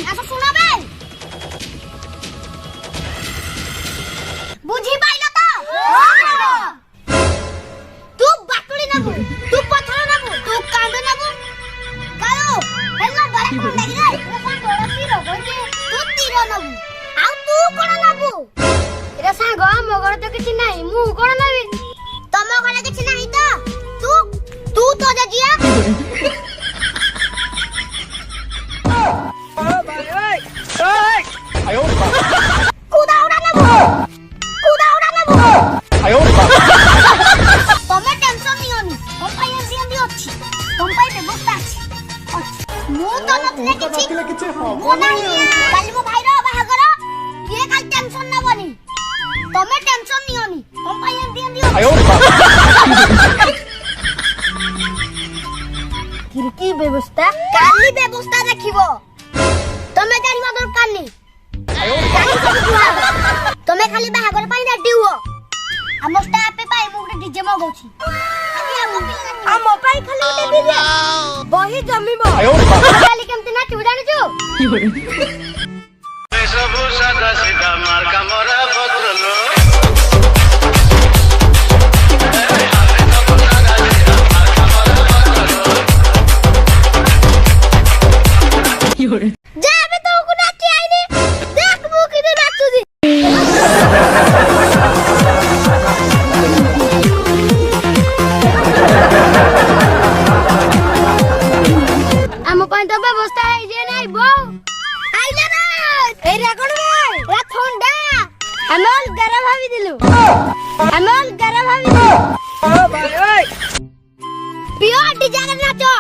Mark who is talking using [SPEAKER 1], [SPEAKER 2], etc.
[SPEAKER 1] Ben आसा सुना Ben बुझी पाइलो तो तू बाटुली नबु तू पथर नबु तू कांद नबु कालो हेलो बरे कोन लागि रे कोन बड़ तीर होजे तू तीर नबु आ तू कोन नबु एरा सांग मो घर तो किछि नाही मु कोन नबी तमो घरे किछि नाही तो तू तो जजिया
[SPEAKER 2] आयो
[SPEAKER 1] कुदा उड़ा नबु
[SPEAKER 2] आयो
[SPEAKER 1] तमे टेंशन नियोनी हम पाई एंदी अछि हम पाई व्यवस्था अछि मु तो नथले किछि मो नाही काली मो भाई रो बाहागर के काल टेंशन नबनी तमे टेंशन नियोनी हम पाई एंदी
[SPEAKER 2] आयो
[SPEAKER 1] किरकी व्यवस्था काली व्यवस्था देखिबो तमे जानिबा दरकार नै तमे खाली बाहागर पाई रेडी हुओ हम स्टाफ पे पाई मु डीजे मगौछि हम पाई खाली उठे डीजे बही जमीबो
[SPEAKER 2] आयो
[SPEAKER 1] खाली केमति ना तू जानि छु
[SPEAKER 3] सब सादा सीधा मार कमरा बदलो
[SPEAKER 1] जा बे तो को नाची आइनी देख मु किने नाचु दी हम पाई तो व्यवस्था है जे नाही बो आइला ना ए रेकॉर्ड रे रा थंडा हमल गरम भाभी दिलु हमल गरम भाभी दिलु ओ भाई ओए पियो डीजे नाचो